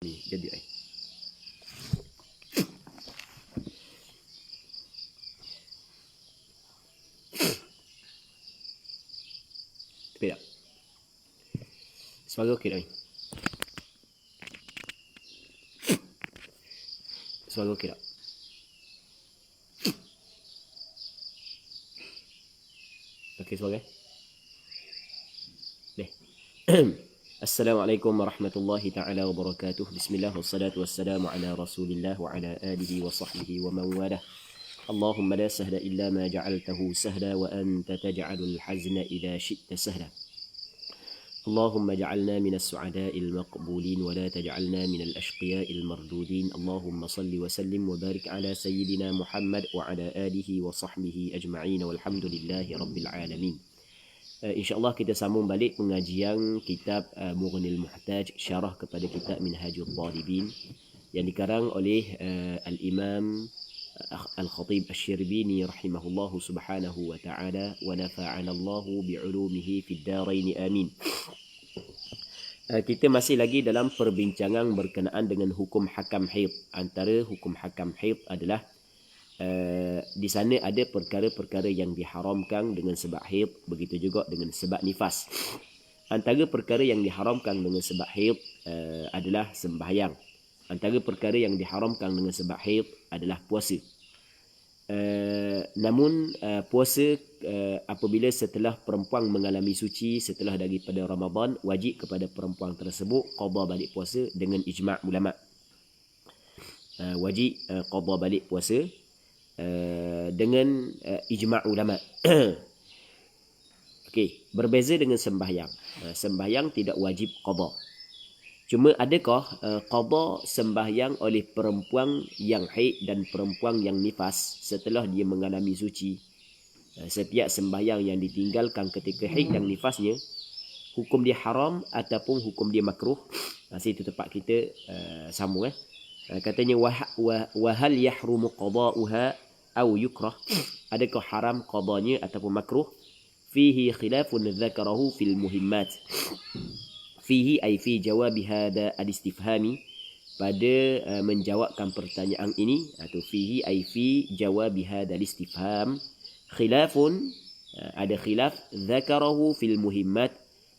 Ni jadi ai. Tapi tak. Suara okey tak ni? Suara okey tak? Okey suara. Boleh. Assalamualaikum warahmatullahi taala wabarakatuh. Bismillah wassalatu wassalamu ala Rasulillah wa ala alihi wa sahbihi wa man walah. Allahumma la sahla illa ma ja'altahu sahla wa anta taj'alul hazna idza syi'ta sahla. اللهم اجعلنا من السعداء المقبولين ولا تجعلنا من الأشقياء المردودين اللهم صل وسلم وبارك على سيدنا محمد وعلى آله وصحبه أجمعين والحمد لله رب العالمين. InsyaAllah kita sambung balik pengajian kitab Mughnil Muhtaj, syarah kepada kitab Minhajul Talibin yang dikarang oleh Al-Imam Al-Khatib Asy-Syirbini rahimahullahu subhanahu wa ta'ala wa nafa'ana Allahu bi'ulumihi fid darain amin. Kita masih lagi dalam perbincangan berkenaan dengan hukum hakam haid. Antara hukum hakam haid adalah di sana ada perkara-perkara yang diharamkan dengan sebab haid, begitu juga dengan sebab nifas. Antara perkara yang diharamkan dengan sebab haid adalah sembahyang. Antara perkara yang diharamkan dengan sebab haid adalah puasa. Namun puasa apabila setelah perempuan mengalami suci setelah daripada Ramadan, wajib kepada perempuan tersebut qada balik puasa dengan ijma' ulama. Wajib qada balik puasa dengan ijma' ulama. Okey, berbeza dengan sembahyang. Sembahyang tidak wajib qada. Cuma adakah qada sembahyang oleh perempuan yang haid dan perempuan yang nifas setelah dia mengalami suci? Setiap sembahyang yang ditinggalkan ketika haid dan nifasnya, hukum dia haram ataupun hukum dia makruh? Situ tempat kita sambung. Katanya wahal yahrumu qada'uha aw yukrah? Adakah haram qadanya ataupun makruh? Fihi khilafun dzakarahu fil muhimmat. Fihi ay fi jawab hada al-istifhami, pada menjawabkan pertanyaan ini, atau fihi ay fi jawab hada al-istifham khilafun, ada khilaf dzakarahu fil muhimmat,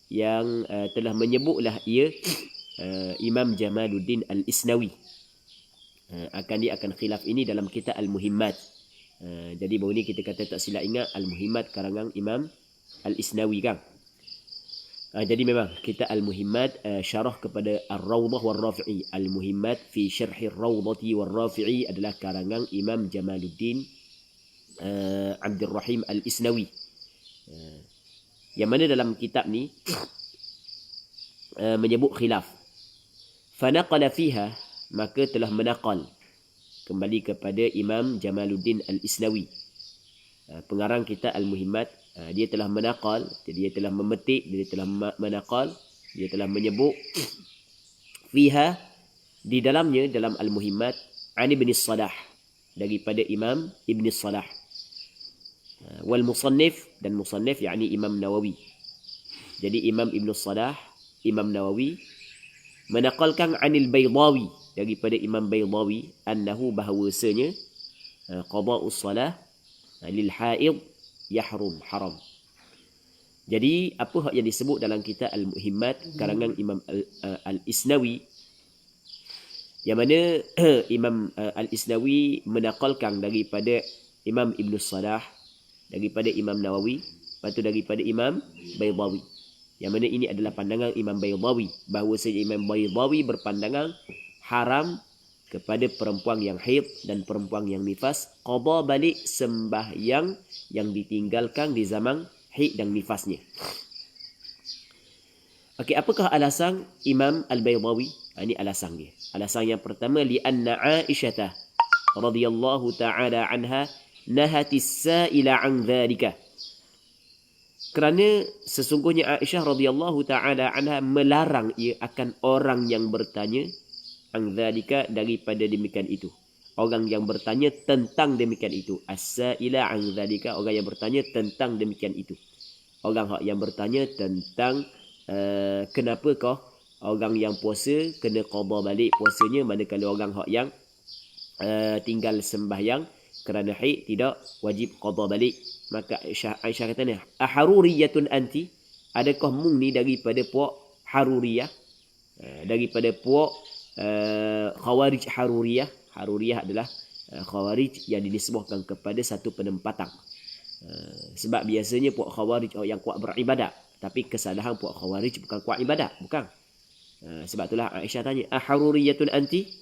yang telah menyebutlah ia Imam Jamaluddin Al-Isnawi. Dia akan khilaf ini dalam kitab Al-Muhimmat. Jadi baru ni kita kata tak silap ingat Al-Muhimmat karangan Imam Al-Isnawi kan. Jadi memang kita Al-Muhimmat syarah kepada Ar-Rawdah wal-Rafi'i. Al-Muhimmat fi syarhi Ar-Rawdati wal-Rafi'i adalah karangan Imam Jamaluddin Abdul Rahim Al-Isnawi. Yang mana dalam kitab ni menyebut khilaf. Fanaqala fiha, maka telah menaqal kembali kepada Imam Jamaluddin Al-Isnawi, pengarang kitab Al-Muhimmat. Dia telah menaqal, dia telah memetik, dia telah menaqal, dia telah menyebut fiha, di dalamnya, dalam Al-Muhimmat, an Ibn Salah, daripada Imam Ibn Salah, wal musannif, dan musannif yakni Imam Nawawi. Jadi Imam Ibn Salah, Imam Nawawi menaqalkan anil Baydawi, daripada Imam Baydawi, annahu, bahawasanya qada'us salah lil haid yahrum, haram. Jadi apa yang disebut dalam kitab Al-Muhimmat karangan Imam Al-Isnawi, yang mana Imam Al-Isnawi menaqalkan daripada Imam Ibn Salah, daripada Imam Nawawi, lepas tu daripada Imam Baydawi. Yang mana ini adalah pandangan Imam Baydawi, bahawa Imam Baydawi berpandangan haram kepada perempuan yang haid dan perempuan yang nifas qada balik sembahyang yang ditinggalkan di zaman haid dan nifasnya. Okey, apakah alasan Imam Al-Baydawi? Ini alasan dia. Alasan yang pertama, li'anna Aisyah radhiyallahu ta'ala anha nahatis sa'ila an dhalika. Kerana sesungguhnya Aisyah radhiyallahu ta'ala anha melarang ia akan orang yang bertanya an dzalika, daripada demikian itu. Orang yang bertanya tentang demikian itu. As-sa'ila an dzalika, orang yang bertanya tentang demikian itu. Orang yang bertanya tentang kenapakah orang yang puasa kena qada balik puasanya, manakala orang hak yang tinggal sembahyang kerana haid tidak wajib qada balik. Maka Aisyah kata ni, aharuriyatun anti, adakah mung ni daripada puak haruriyah, daripada puak khawarij haruriyah. Haruriyah adalah khawarij yang dinisbahkan kepada satu penempatan. Sebab biasanya puak khawarij yang kuat beribadat, tapi kesalahan puak khawarij bukan kuat ibadat, bukan. Sebab itulah Aisyah tanya, aharuriyatun anti.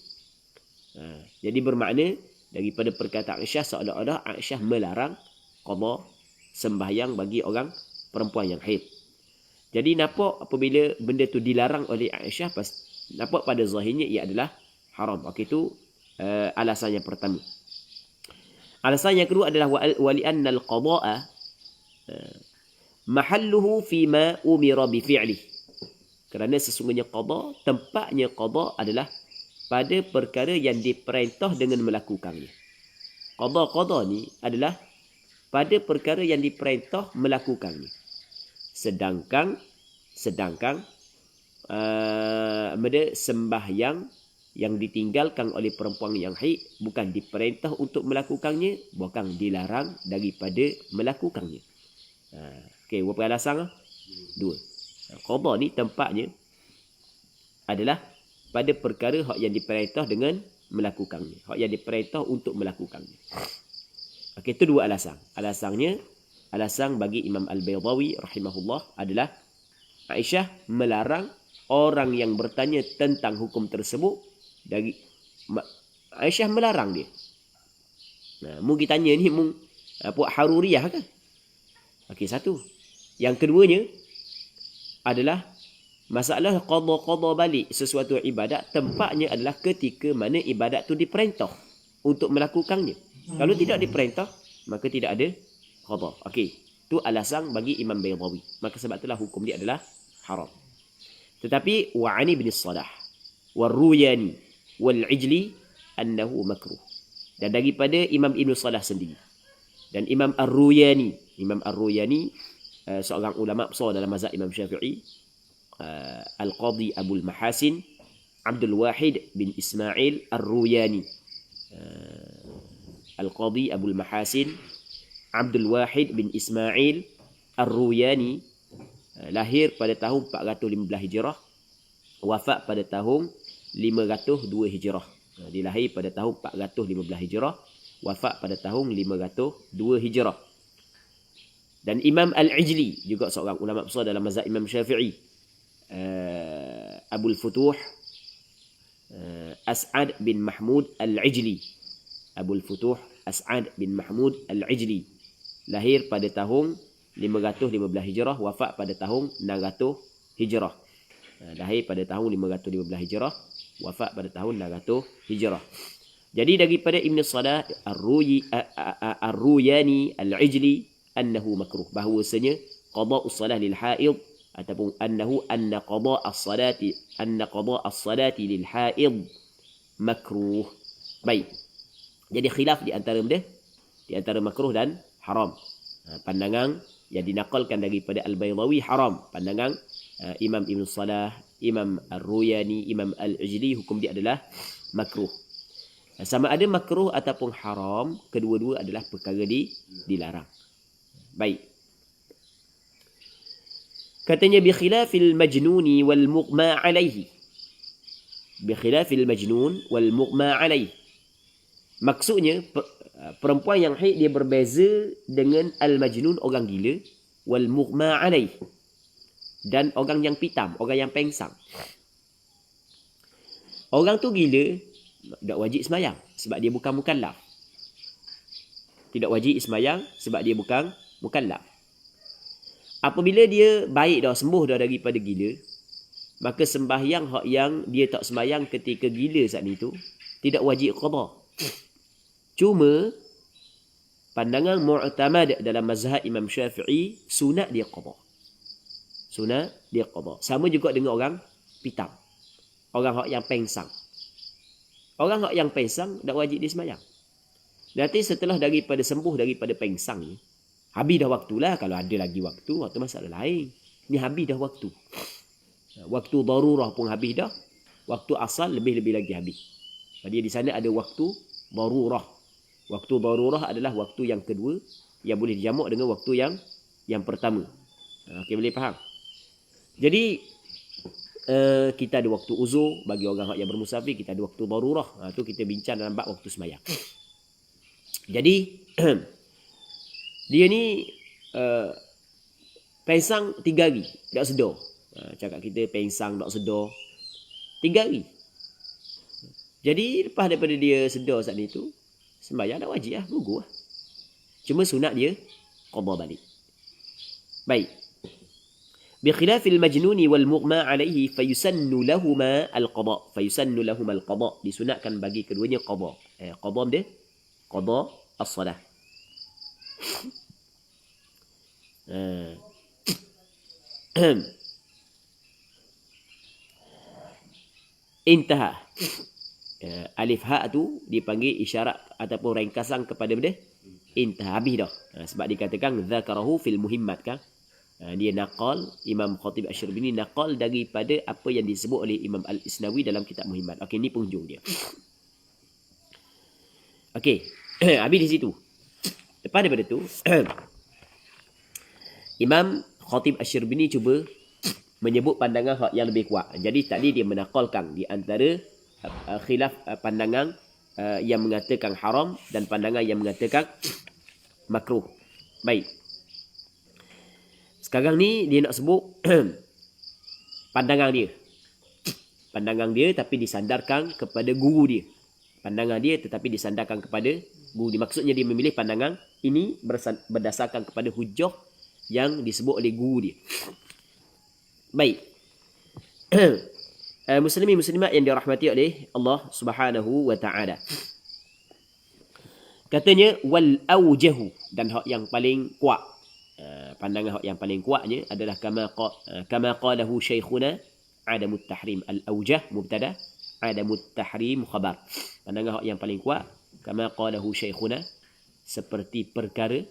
Jadi bermakna daripada perkataan Aisyah seolah-olah Aisyah melarang qada sembahyang bagi orang perempuan yang haid. Jadi nampak apabila benda tu dilarang oleh Aisyah, nampak pada zahirnya ia adalah haram. Okey, itu alasan yang pertama. Alasan yang kedua adalah wali anna al-qada'a mahalluhu fima umira bi fi'li. Kerana sesungguhnya qada, tempatnya qada adalah pada perkara yang diperintah dengan melakukannya. Qada ni adalah pada perkara yang diperintah melakukannya. Sedangkan sembahyang yang ditinggalkan oleh perempuan yang haid bukan diperintah untuk melakukannya, bukan dilarang daripada melakukannya. Okey, berapa alasan? Dua. Qada ni tempatnya adalah pada perkara hak yang diperintah dengan melakukannya, hak yang diperintah untuk melakukannya. Okey, itu dua alasan. Alasan bagi Imam Al-Baydawi rahimahullah adalah Aisyah melarang orang yang bertanya tentang hukum tersebut Aisyah melarang dia. Mungkin tanya ni puak haruriyah kan? Okey, satu. Yang keduanya adalah masalah qada balik sesuatu ibadat, tempatnya adalah ketika mana ibadat tu diperintah untuk melakukannya. Kalau tidak diperintah, maka tidak ada qada. Okey, itu alasan bagi Imam Baydawi. Maka sebab itulah hukum dia adalah haram. Tetapi wa'ani bin Salah wal-Ruyani wal-Ijli annahu makruh. Dan daripada Imam Ibn Salah sendiri dan Imam Ar-Ruyani seorang ulama besar dalam mazhab Imam Syafi'i, Al-Qadhi Abul Mahasin Abdul Wahid bin Ismail Ar-Ruyani. Al-Qadhi Abul Mahasin Abdul Wahid bin Ismail Ar-Ruyani lahir pada tahun 415 Hijrah, wafat pada tahun 502 Hijrah. Dia lahir pada tahun 415 Hijrah, wafat pada tahun 502 Hijrah. Dan Imam Al-Ijli juga seorang ulama besar dalam mazhab Imam Syafi'i, Abul Futuh As'ad bin Mahmud Al-Ijli. Abul Futuh As'ad bin Mahmud Al-Ijli lahir pada tahun 515 Hijrah, wafat pada tahun 600 Hijrah. Lahir pada tahun 515 Hijrah, wafat pada tahun 600 Hijrah. Jadi daripada Ibn Salah Ar-Ruyani Al-Ijli annahu makruh, bahawasanya qada'us salah lil haid ataupun anna qada'as salati lil haid makruh. Baik. Jadi khilaf di antara makruh dan haram. Pandangan yang dinakalkan daripada Al-Baydawi haram. Pandangan Imam Ibn Salah, Imam Ar-Ruyani, Imam Al-Ijli, hukum dia adalah makruh. Sama ada makruh ataupun haram, kedua-dua adalah perkara dilarang. Baik. Katanya bi khilafil majnuni wal mughma alaihi. Bi khilafil majnun wal mughma alaihi. Maksudnya perempuan yang haid dia berbeza dengan al-majnun, orang gila, wal mughma alaihi, dan orang yang pitam, orang yang pengsang. Orang tu gila tak wajib sembahyang sebab dia bukan mukallaf. Tidak wajib sembahyang sebab dia bukan mukallaf. Apabila dia baik dah, sembuh dah daripada gila, maka sembahyang hak yang dia tak sembahyang ketika gila saat itu tidak wajib qada. Cuma pandangan mu'tamad dalam mazhab Imam Syafi'i, sunat dia qada. Sunat dia qada. Sama juga dengan orang pitam, orang hak yang pengsang. Orang hak yang pengsang tak wajib dia sembahyang. Nanti setelah daripada sembuh daripada pengsang ni, habis dah waktulah. Kalau ada lagi waktu masalah lain. Ni habis dah waktu. Waktu darurah pun habis dah. Waktu asal lebih-lebih lagi habis. Jadi di sana ada waktu darurah. Waktu darurah adalah waktu yang kedua yang boleh dijamak dengan waktu yang pertama. Okey, boleh faham? Jadi kita ada waktu uzur bagi orang yang bermusafir, kita ada waktu darurah. Tu kita bincang dalam bab waktu sembahyang. Jadi dia ni pensang 3 hari tak sedar. Cakap kita pensang tak sedar 3 hari. Jadi lepas daripada dia sedar saat itu, sembahyang dah wajib lah, gugur lah. Cuma sunat dia qada balik. Baik. Bikhilafil majnuni wal mughma alaihi fayusannu lahumā al-qada. Fayusannu lahumā al-qada. Disunatkan bagi keduanya qada. Qada dia qada as-salah. Intaha. Alif ha tu dipanggil isyarat ataupun ringkasan kepada benda intaha, habis dah. Sebab dikatakan zakarahu fil muhimmat kan. Dia naqal, Imam Khatib Asy-Syarbini naqal daripada apa yang disebut oleh Imam Al-Isnawi dalam kitab Muhimmat. Okey, ni penghujung dia. Okey, habis di situ. Lepas daripada tu Imam Khatib Asy-Syarbini cuba menyebut pandangan yang lebih kuat. Jadi tadi dia menakalkan di antara khilaf pandangan yang mengatakan haram dan pandangan yang mengatakan makruh. Baik. Sekarang ni dia nak sebut pandangan dia. Pandangan dia tapi disandarkan kepada guru dia. Pandangan dia tetapi disandarkan kepada guru dia. Maksudnya dia memilih pandangan ini berdasarkan kepada hujjah yang disebut oleh guru dia. Baik. Muslimin muslimat yang dirahmati oleh Allah Subhanahu wa taala. Katanya wal aujahu, dan hak yang paling kuat. Pandangan hak yang paling kuatnya adalah kama qalahu syekhuna adamut tahrim. Al aujah mubtada, adamut tahrim khabar. Pandangan hak yang paling kuat kama qalahu syekhuna, seperti perkara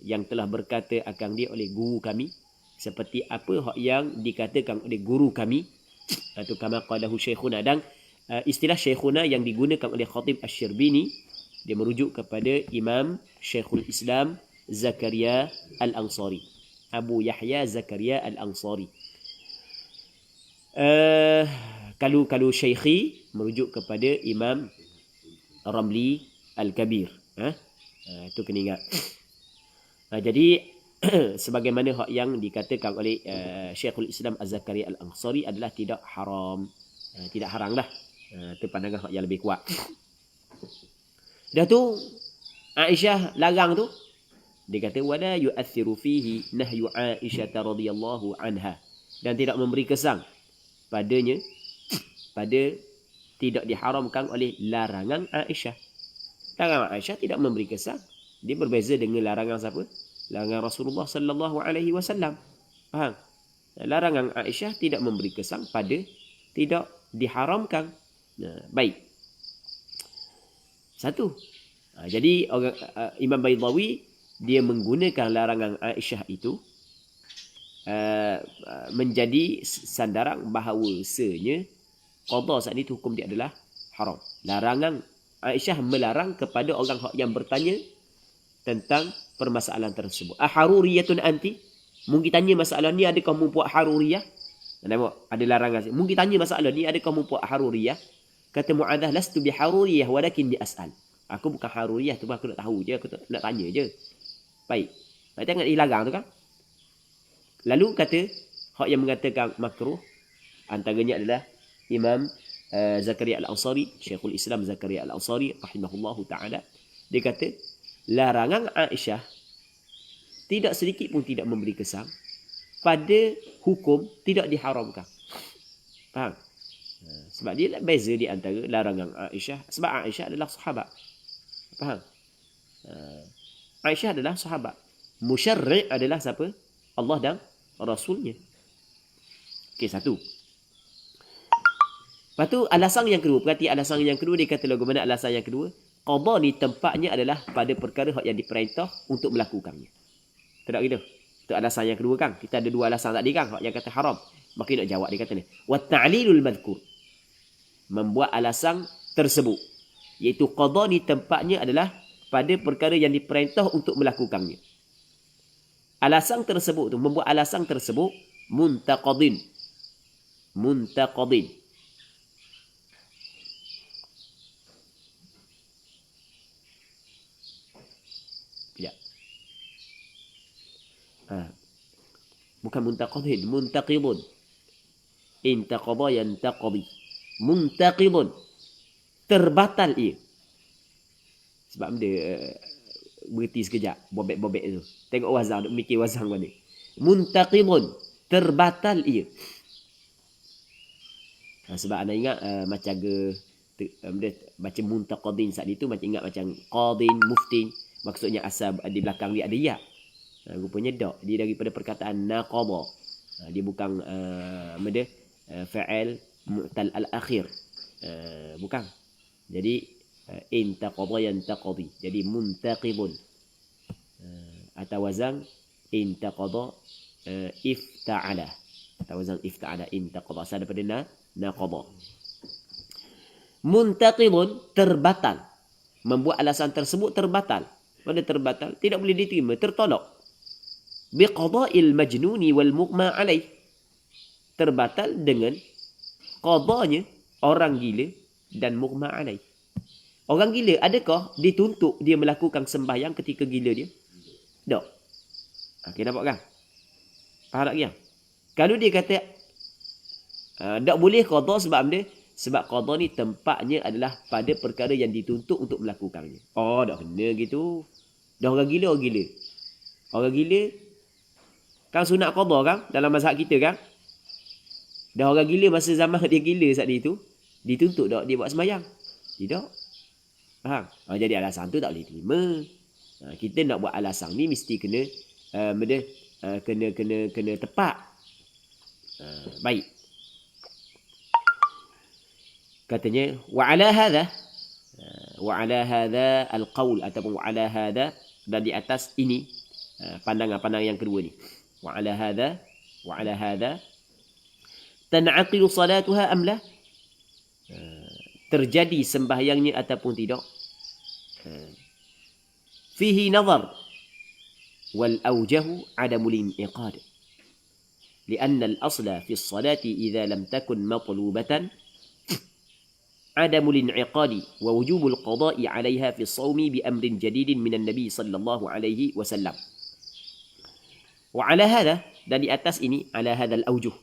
yang telah berkata akan dia oleh guru kami, seperti apa hak yang dikatakan oleh guru kami, atau kama qalahu syekhuna. Dan istilah syekhuna yang digunakan oleh Khatib Asy-Syarbini, dia merujuk kepada Imam Syekhul Islam Zakaria Al-Ansari, Abu Yahya Zakaria Al-Ansari. Kalau syekhi merujuk kepada Imam Ramli Al-Kabir. Itu kena ingat. Jadi sebagaimana hak yang dikatakan oleh Syekhul Islam Az-Zakaria Al-Ansari adalah tidak haram. Tidak haram lah. Itu pandangan hak yang lebih kuat. Dah tu Aisyah larang tu, dia kata wala yu'athiru fihi nahyu Aisyah radhiyallahu anha, dan tidak memberi kesan padanya, pada tidak diharamkan oleh larangan Aisyah. Larangan Aisyah tidak memberi kesan. Dia berbeza dengan larangan siapa? Larangan Rasulullah sallallahu alaihi wasallam. Faham? Larangan Aisyah tidak memberi kesan pada tidak diharamkan. Baik. Satu. Jadi orang Imam Baydawi dia menggunakan larangan Aisyah itu menjadi sandaran bahawasanya qada saat itu hukum dia adalah haram. Larangan Aisyah melarang kepada orang yang bertanya tentang permasalahan tersebut. Aharuriyatun anti? Mungkin tanya masalah ni, adakah kamu buat haruriyah? Nampak ada larangan. Mungkin tanya masalah ni, adakah kamu buat haruriyah? Kata Mu'adzah, lastu bi haruriyah walakin bi as'al. Aku bukan haruriyah tu, aku nak tahu je, aku nak tanya je. Baik. Tengok dilarang tu kan. Lalu kata hak yang mengatakan makruh antaranya adalah Imam Zakaria Al-Ansari, Syekhul Islam Zakaria Al-Ansari rahimahullahu taala. Dia kata larangan Aisyah tidak sedikit pun tidak memberi kesan pada hukum tidak diharamkan. Faham? Sebab dia beza di antara larangan Aisyah. Sebab Aisyah adalah sahabat. Faham? Aisyah adalah sahabat. Musyarri' adalah siapa? Allah dan Rasulnya. Okey, satu. Lepas tu alasan yang kedua. Perhati alasan yang kedua. Dia kata lagu mana alasan yang kedua? Qada ni tempatnya adalah pada perkara yang diperintah untuk melakukannya. Tak gitu? Itu alasan yang kedua kan? Kita ada dua alasan tadi kan? Yang kata haram. Maka nak jawab dia kata ni, wa ta'lilul madhkur, membuat alasan tersebut, iaitu qada ni tempatnya adalah pada perkara yang diperintah untuk melakukannya. Alasan tersebut tu, membuat alasan tersebut muntaqadin. Muntaqadin. Ya. Bukan muntaqadin, muntaqidun. Intaqada yantaqadi. Muntaqidun. Terbatal ia. Sebab dia berhenti sekejap, bobek-bobek tu. Tengok wazang, duk mikir wazang mana. Muntaqidun, terbatal ia. Sebab anda ingat macam dia baca muntaqadin saat itu macam ingat macam qadin, muftin, maksudnya asal di belakang dia ada ya. Rupanya tak, dia daripada perkataan naqada. Dia bukan fa'al mu'tal al-akhir. Bukan. Jadi intaqada yantaqadi. Jadi muntaqidun. Atau wazan intaqada ifta'ala. Atau wazan ifta'ala intaqada. Asal daripada naqada. Muntaqidun, terbatal. Membuat alasan tersebut terbatal. Mana terbatal? Tidak boleh diterima, tertolak. Biqada'il majnuni wal mughma alaih. Terbatal dengan qadanya orang gila dan mughma alaih. Orang gila, adakah dituntut dia melakukan sembahyang ketika gila dia? Tak. Okay, nampak kan? Faham tak kan? Kalau dia kata tak boleh qada sebab dia, sebab qada ni tempatnya adalah pada perkara yang dituntut untuk melakukannya. Oh, tak kena gitu. Dah orang gila, orang gila. Orang gila kan sunat qada kan dalam mazhab kita kan? Dah orang gila masa zaman dia gila saat itu, dituntut tak dia buat sembahyang? Tidak. Faham? Jadi alasan tu tak boleh terima. Kita nak buat alasan ni mesti kena kena tepat. Baik. Katanya wa ala hadha al-qaul ataupun wa ala hadha, dan di atas ini pandangan yang kedua ni. Wa ala hadha tan'aqilu salatuha am la? Terjadi sembahyangnya ataupun tidak. Fihi nazar wal awjahu adamul inqad. لأن الأصل في الصلاة إذا لم تكن مطلوبة عدم الانعقاد ووجوب القضاء عليها في الصوم بأمر جديد من النبي صلى الله عليه وسلم. وعلى هذا, dan di atas ini, ala hadzal aujuh,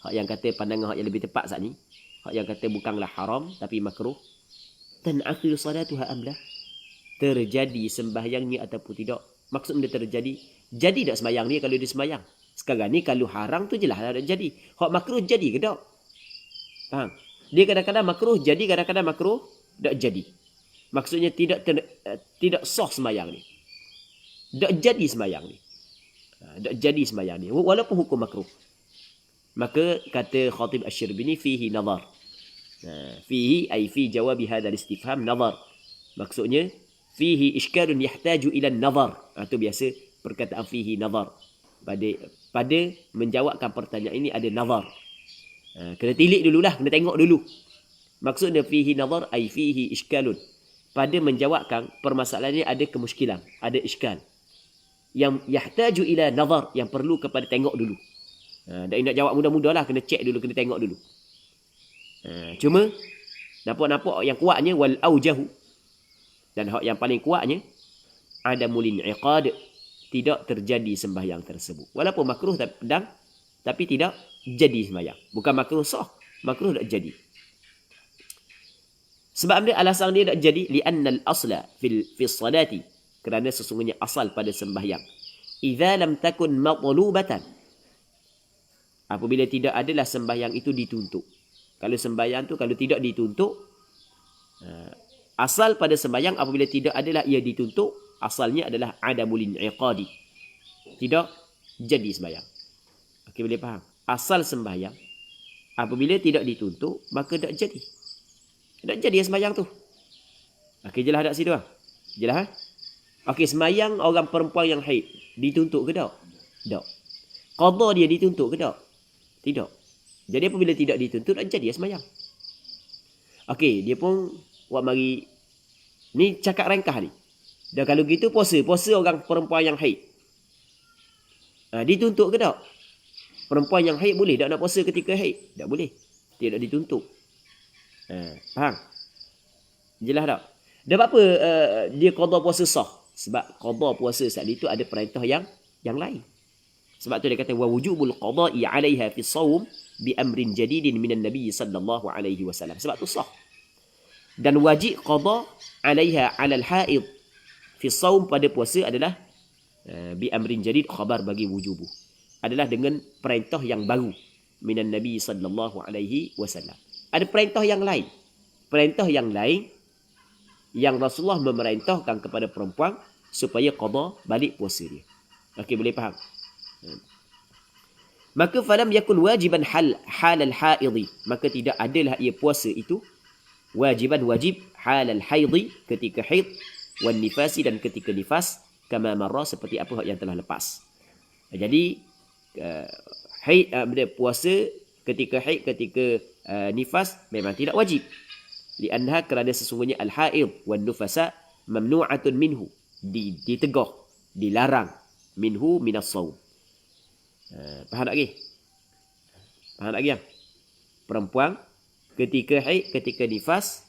hak yang kata pandangan hak yang lebih tepat saat ni, hak yang kata bukanlah haram tapi makruh. Tan'aqilu salatuha amlah, terjadi sembahyangnya ataupun tidak. Maksud dia terjadi, jadi tak sembahyang ni kalau dia sembahyang. Sekarang ni kalau haram tu jelas tak jadi. Hak makruh jadi ke tak? Faham? Dia kadang-kadang makruh jadi, kadang-kadang makruh tak jadi. Maksudnya tidak sah sembahyang ni. Tak jadi sembahyang ni. Tak jadi sembahyang ni walaupun hukum makruh. Maka kata Khatib Asy-Syirbini fihi nazar. Fihi ay fi jawab hadzal istifham nazar. Maksudnya fihi isykalun yahtaju ila nazar. Itu biasa perkataan fihi nazar. Pada menjawabkan pertanyaan ini ada nazar. Kena tilik dululah, kena tengok dulu. Maksudnya fihi nazar ay fihi iskalun. Pada menjawabkan permasalahan ini ada kemuskilan, ada iskal. Yang yahtaju ila nazar, yang perlu kepada tengok dulu. Dan nak jawab mudah-mudah lah, kena cek dulu, kena tengok dulu. Cuma nampak yang kuatnya wal aujahu, dan hak yang paling kuatnya adamul inqad, tidak terjadi sembahyang tersebut. Walaupun makruh tapi tidak jadi sembahyang. Bukan makruh sah, makruh tak jadi. Sebab dia alasan dia tak jadi, li'anna al-asla fi salati, kerana sesungguhnya asal pada sembahyang, idza lam takun matlubatan, apabila tidak adalah sembahyang itu dituntut. Kalau sembahyang tu kalau tidak dituntut, asal pada sembahyang apabila tidak adalah ia dituntut, asalnya adalah adamul inqadi, tidak jadi sembahyang. Okey, boleh faham? Asal sembahyang apabila tidak dituntut maka tak jadi. Tak jadi sembahyang tu. Okey, jelas tak situ ah? Jelas ah? Okey, sembahyang orang perempuan yang haid dituntut ke tak? Tak. Qada dia dituntut ke tak? Tidak. Jadi apabila tidak dituntut, jadi sembahyang. Okey, dia pun buat mari. Ni cakap ringkas ni. Dan kalau gitu puasa orang perempuan yang haid. Dituntut ke tak? Perempuan yang haid boleh tak nak puasa ketika haid? Tak boleh. Tidak dituntut. Faham? Jelas tak? Dan apa dia qada puasa sah? Sebab qada puasa saat itu ada perintah yang lain. Sebab tu dia kata wa wujubul qada'i 'alaiha fi shaum bi amrin jadidin minan nabiy sallallahu alaihi wasallam. Sebab tu sah. Dan wajib qada 'alaiha 'alal haid fi shaum pada puasa adalah bi amrin jadid, khabar bagi wujubu. Adalah dengan perintah yang baru minan nabiy sallallahu alaihi wasallam. Ada perintah yang lain. Perintah yang lain yang Rasulullah memerintahkan kepada perempuan supaya qada balik puasa dia. Okey, boleh faham? Maka falam yakun wajiban halal haidhi, maka tidak adalah ia puasa itu wajib halal haidhi, ketika haid, wan nifasi, dan ketika nifas, kama marra, seperti apa yang telah lepas. Jadi haid, puasa ketika haid, ketika nifas memang tidak wajib. Lianha, kerana sesungguhnya al-haid wan nufasa mamnu'atun minhu, ditegah, dilarang, minhu minas shaum. Faham tak lagi? Faham tak lagi yang? Perempuan ketika haid, ketika nifas,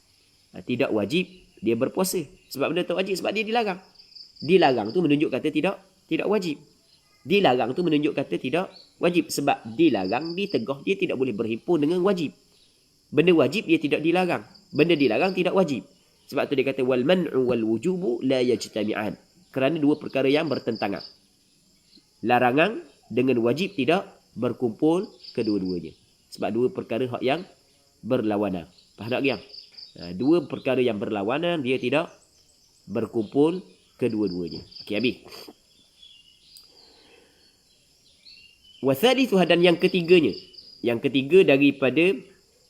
tidak wajib dia berpuasa. Sebab benda tak wajib, sebab dia dilarang. Dilarang tu menunjuk kata tidak wajib. Dilarang tu menunjuk kata tidak wajib. Sebab dilarang, ditegah, dia tidak boleh berhimpun dengan wajib. Benda wajib dia tidak dilarang. Benda dilarang tidak wajib. Sebab tu dia kata wal man'u wal wujubu la yajtami'an. Kerana dua perkara yang bertentangan. Larangan dengan wajib tidak berkumpul kedua-duanya. Sebab dua perkara yang berlawanan. Faham tak yang? Dua perkara yang berlawanan, dia tidak berkumpul kedua-duanya. Okey, habis. Wa thalithuha, dan yang ketiganya. Yang ketiga daripada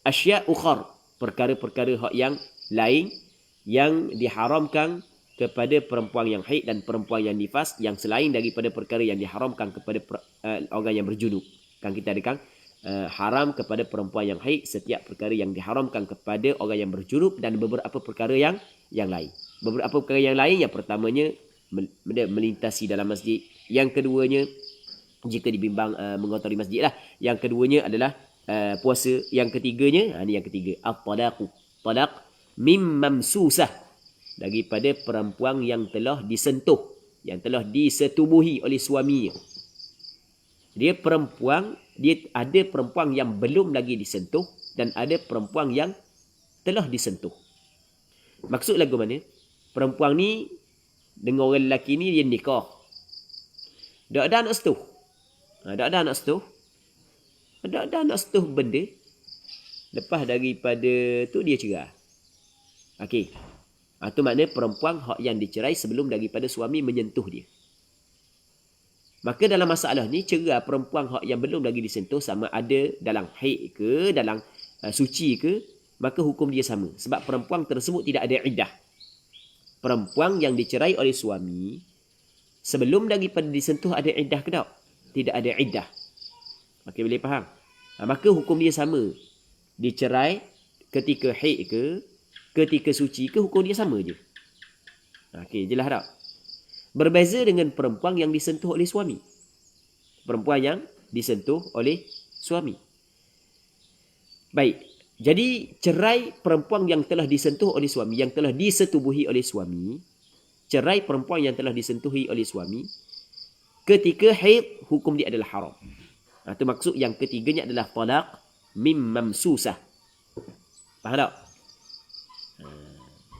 asya' ukhar, perkara-perkara yang lain yang diharamkan kepada perempuan yang haid dan perempuan yang nifas, yang selain daripada perkara yang diharamkan kepada orang yang berjunub. Kan kita ada haram kepada perempuan yang haid setiap perkara yang diharamkan kepada orang yang berjunub, dan beberapa perkara yang lain. Beberapa perkara yang lain, yang pertamanya melintasi dalam masjid. Yang keduanya jika dibimbang mengotori masjid lah. Yang keduanya adalah puasa. Yang ketiganya, ini yang ketiga, at-talaqu, talaq mim mamsusah, daripada perempuan yang telah disentuh, yang telah disetubuhi oleh suaminya. Dia ada perempuan yang belum lagi disentuh, dan ada perempuan yang telah disentuh. Maksud lagu mana? Perempuan ni dengan orang lelaki ni dia nikah. Dah ada anak setuh. Dah ada anak setuh benda. Lepas daripada tu dia cerai. Okey. Itu maknanya perempuan yang dicerai sebelum daripada suami menyentuh dia. Maka dalam masalah ni, cerai perempuan yang belum lagi disentuh, sama ada dalam haid ke, dalam suci ke, maka hukum dia sama. Sebab perempuan tersebut tidak ada iddah. Perempuan yang dicerai oleh suami, sebelum daripada disentuh ada iddah ke tak? Tidak ada iddah. Okey, boleh faham? Maka hukum dia sama. Dicerai ketika haid ke, ketika suci ke, hukum dia sama je. Okey, jelas tak? Berbeza dengan perempuan yang disentuh oleh suami. Perempuan yang disentuh oleh suami. Baik. Jadi, cerai perempuan yang telah disentuh oleh suami, yang telah disetubuhi oleh suami, cerai perempuan yang telah disentuhi oleh suami, ketika haid, hukum dia adalah haram. Itu maksud yang ketiganya adalah talaq mim mamsusah. Faham tak?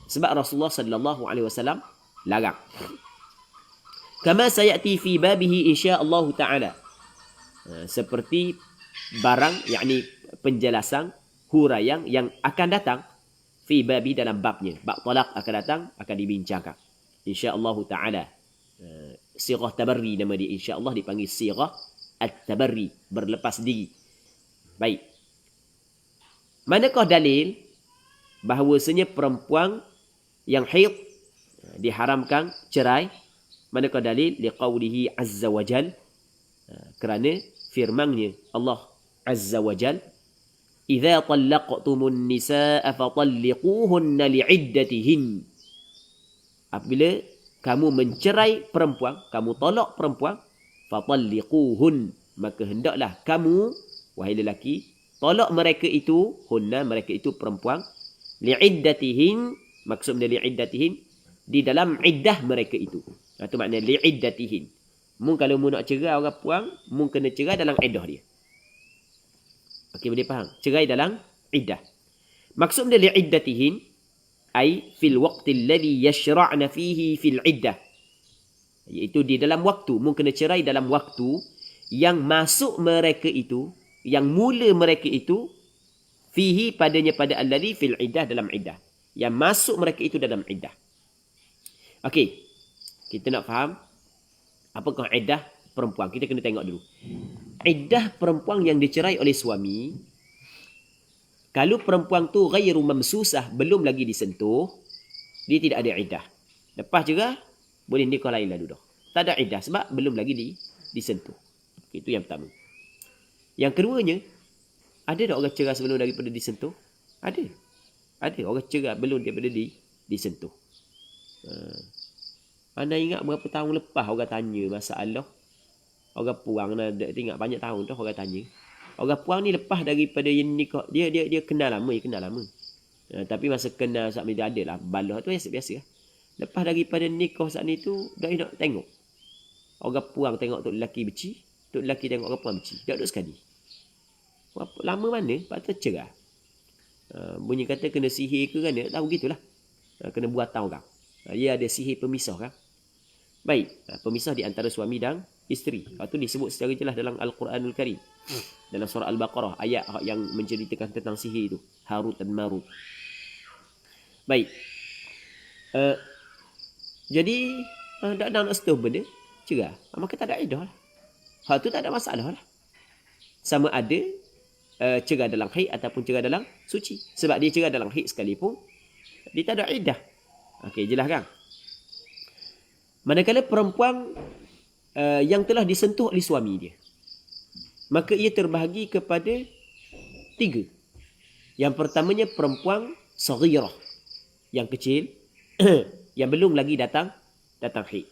Sebab Rasulullah sallallahu alaihi wasallam larang. Kama sayati fi babihi insya-Allah taala. Seperti barang, yakni penjelasan huraian yang akan datang fi babi, dalam babnya. Bab talaq akan datang, akan dibincangkan insya-Allah taala. Sirah tabarri nama dia, insya-Allah dipanggil sirah at-tabarri, berlepas diri. Baik. Manakah dalil bahawasanya perempuan yang haid diharamkan cerai? Manakah dalil? Liqaulihi azza wa jal, kerana firmannya Allah azza wa jal, idza talaqtumun nisaa fatalliquhunna li'iddatihin. Apabila kamu mencerai perempuan, kamu tolak perempuan, fatalliquhun, maka hendaklah kamu, wahai lelaki, tolak mereka itu, hunna, mereka itu perempuan, li'iddatihin, maksudnya li'iddatihin, di dalam iddah mereka itu. Itu maknanya li'iddatihin. Mung kalau mu nak cerai orang puang, mu kena cerai dalam iddah dia. Okey, boleh faham? Cerai dalam iddah. Maksudnya li'iddatihin, ay fil waqti alladhi yashra'na fihi fil iddah. Iaitu di dalam waktu, mu kena cerai dalam waktu yang masuk mereka itu, yang mula mereka itu, fihi padanya pada alladhi fil iddah, dalam iddah. Yang masuk mereka itu dalam iddah. Okey, kita nak faham apakah iddah perempuan. Kita kena tengok dulu. Iddah perempuan yang dicerai oleh suami, kalau perempuan tu ghairu mamsusah, belum lagi disentuh, dia tidak ada iddah. Lepas cerai, boleh nikah lain lalu dah. Tak ada iddah sebab belum lagi disentuh. Itu yang pertama. Yang keduanya, ada tak orang cerai sebelum daripada disentuh? Ada. Ada orang cerai belum daripada disentuh. Anda ingat berapa tahun lepas orang tanya masalah? Orang puang nak ingat banyak tahun dah orang tanya. Orang puang ni lepas daripada yang nikah, dia kenal lama, tapi masa kenal saat ni dia ada lah balah tu biasa lah. Lepas daripada nikah saat ni tu, dah nak tengok. Orang puang tengok tok lelaki beci, tok lelaki tengok orang puang beci. Dah duduk sekali. Lama mana? Patut cerah. Bunyi kata kena sihir ke kan? Tak tahu gitulah. Kena buat tahu kan. Dia ada sihir pemisah kan? Baik, pemisah di antara suami dan isteri. Itu disebut secara jelas dalam Al-Quranul Karim. Dalam surah Al-Baqarah, ayat yang menceritakan tentang sihir itu. Harut dan Marut. Baik. Jadi, tak nak setuh benda, cerah. Maka tak ada iddah lah. Hal tu tak ada masalah lah. Sama ada cerai dalam haid ataupun cerai dalam suci. Sebab dia cerai dalam haid sekalipun, dia tak ada iddah. Okey, jelas kan? Manakala perempuan yang telah disentuh oleh suami dia, maka ia terbahagi kepada 3. Yang pertamanya perempuan saghirah, yang kecil, yang belum lagi datang haid.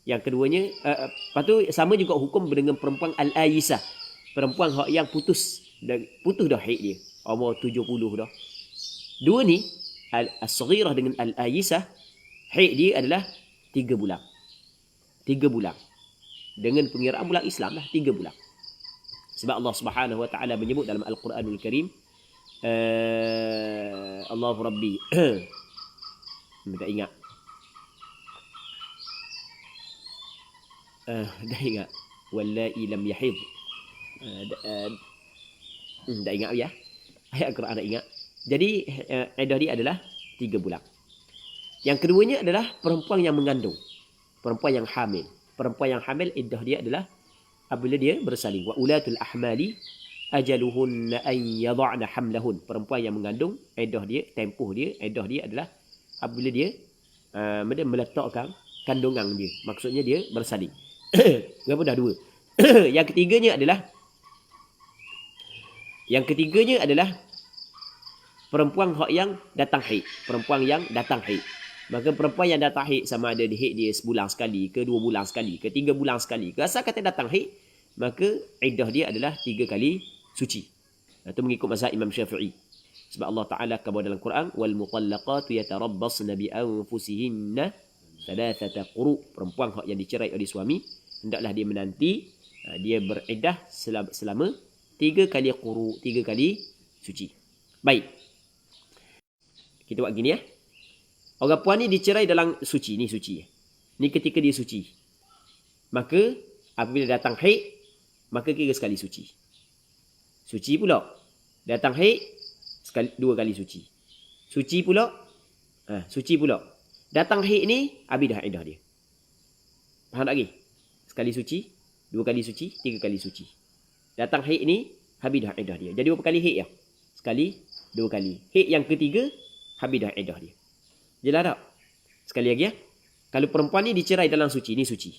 Yang keduanya, lepas tu sama juga hukum dengan perempuan al-ayisah, perempuan yang putus dah haid dia, umur 70 dah. Dua ni, al-saghirah dengan al-ayisah, haid dia adalah 3 bulan. 3 bulan. Dengan pengiraan bulan Islam lah, 3 bulan. Sebab Allah Subhanahu Wa Taala menyebut dalam Al-Quranul Karim, Allahu Rabbi. Tak ingat. Dah ingat. Wallahi lam yahid. Tak ingat ya. Ayat Al-Quran tak ingat. Jadi, iddah dia adalah 3 bulan. Yang keduanya adalah perempuan yang mengandung. Perempuan yang hamil. Perempuan yang hamil, iddah dia adalah apabila dia bersalin. Wa ulatul ahmali ajaluhunna an yada'na hamlahun. Perempuan yang mengandung, iddah dia, tempoh dia, iddah dia adalah apabila dia meletakkan kandungan dia. Maksudnya dia bersalin. Berapa dah 2. Yang ketiganya adalah perempuan yang datang haid. Perempuan yang datang haid. Maka perempuan yang datang haid, sama ada di haid dia sebulan sekali, ke 2 bulan sekali, ke 3 bulan sekali, ke asal kata datang haid, maka iddah dia adalah 3 kali suci. Itu mengikut mazhab Imam Syafi'i. Sebab Allah Ta'ala kabar dalam Quran, wal mutallaqatu yatarabbasna bi anfusihinna thalathata quru. Perempuan yang dicerai oleh suami, hendaklah dia menanti, dia beriddah selama 3 kali quru, 3 kali suci. Baik. Kita buat gini ya. Orang puan ni dicerai dalam suci. Ni suci. Ni ketika dia suci. Maka apabila datang haid, maka kira sekali suci. Suci pula. Datang haid, 2 kali suci. Suci pula. Suci pula. Datang haid ni, habis dah iddah dia. Faham tak lagi? Sekali suci, 2 kali suci, 3 kali suci. Datang haid ni, habis dah iddah dia. Jadi berapa kali haid ya? Sekali, 2 kali. Haid yang ketiga, habis dah iddah dia. Jelas tak? Sekali lagi ya. Kalau perempuan ni dicerai dalam suci, ni suci.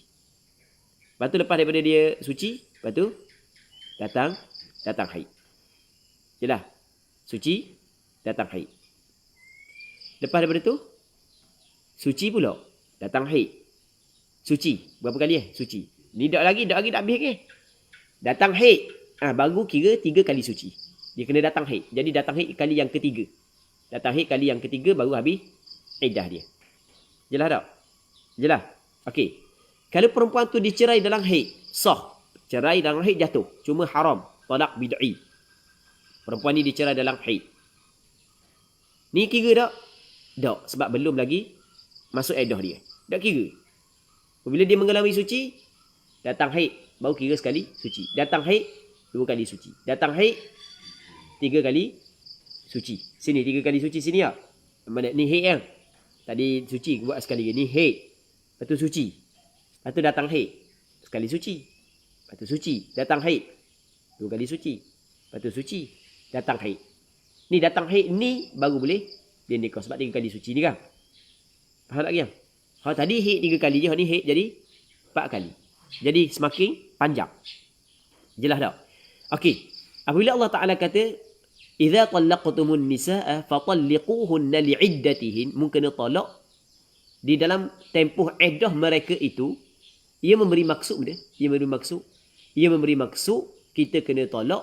Lepas tu lepas daripada dia suci, lepas tu datang haid. Jelas? suci, datang haid. Lepas daripada tu, suci pula, datang haid. Suci, berapa kali suci. Ni dak lagi dak habis ke. Datang haid, baru kira 3 kali suci. Dia kena datang haid. Jadi datang haid kali yang ketiga. Datang haid kali yang ketiga baru habis iddah dia. Jelas tak? Jelas? Okey. Kalau perempuan tu dicerai dalam haid, sah. Cerai dalam haid jatuh. Cuma haram. Talak bid'i. Perempuan ni dicerai dalam haid. Ni kira tak? Tak. Sebab belum lagi masuk iddah dia. Tak kira. Bila dia mengalami suci, datang haid, baru kira sekali suci. Datang haid, 2 kali suci. Datang haid, 3 kali suci. Sini, 3 kali suci sini tak? Mana? Ni haid kan? Tadi suci, buat sekali lagi. Ni haid. Lepas tu suci. Lepas tu datang haid. Sekali suci. Lepas tu suci. Datang haid. 2 kali suci. Lepas tu suci. Datang haid. Ni datang haid ni baru boleh dia nikah. Sebab 3 kali suci ni kan? Faham tak kan? Tadi haid 3 kali je. Ni haid jadi 4 kali. Jadi semakin panjang. Jelas tak? Okey. Apabila Allah Ta'ala kata, "Idza talaqtumun nisaa fatalliquhunna li'iddatihin", mungkin talak di dalam tempoh iddah mereka itu, ia memberi maksud dia. Ia memberi maksud kita kena talak.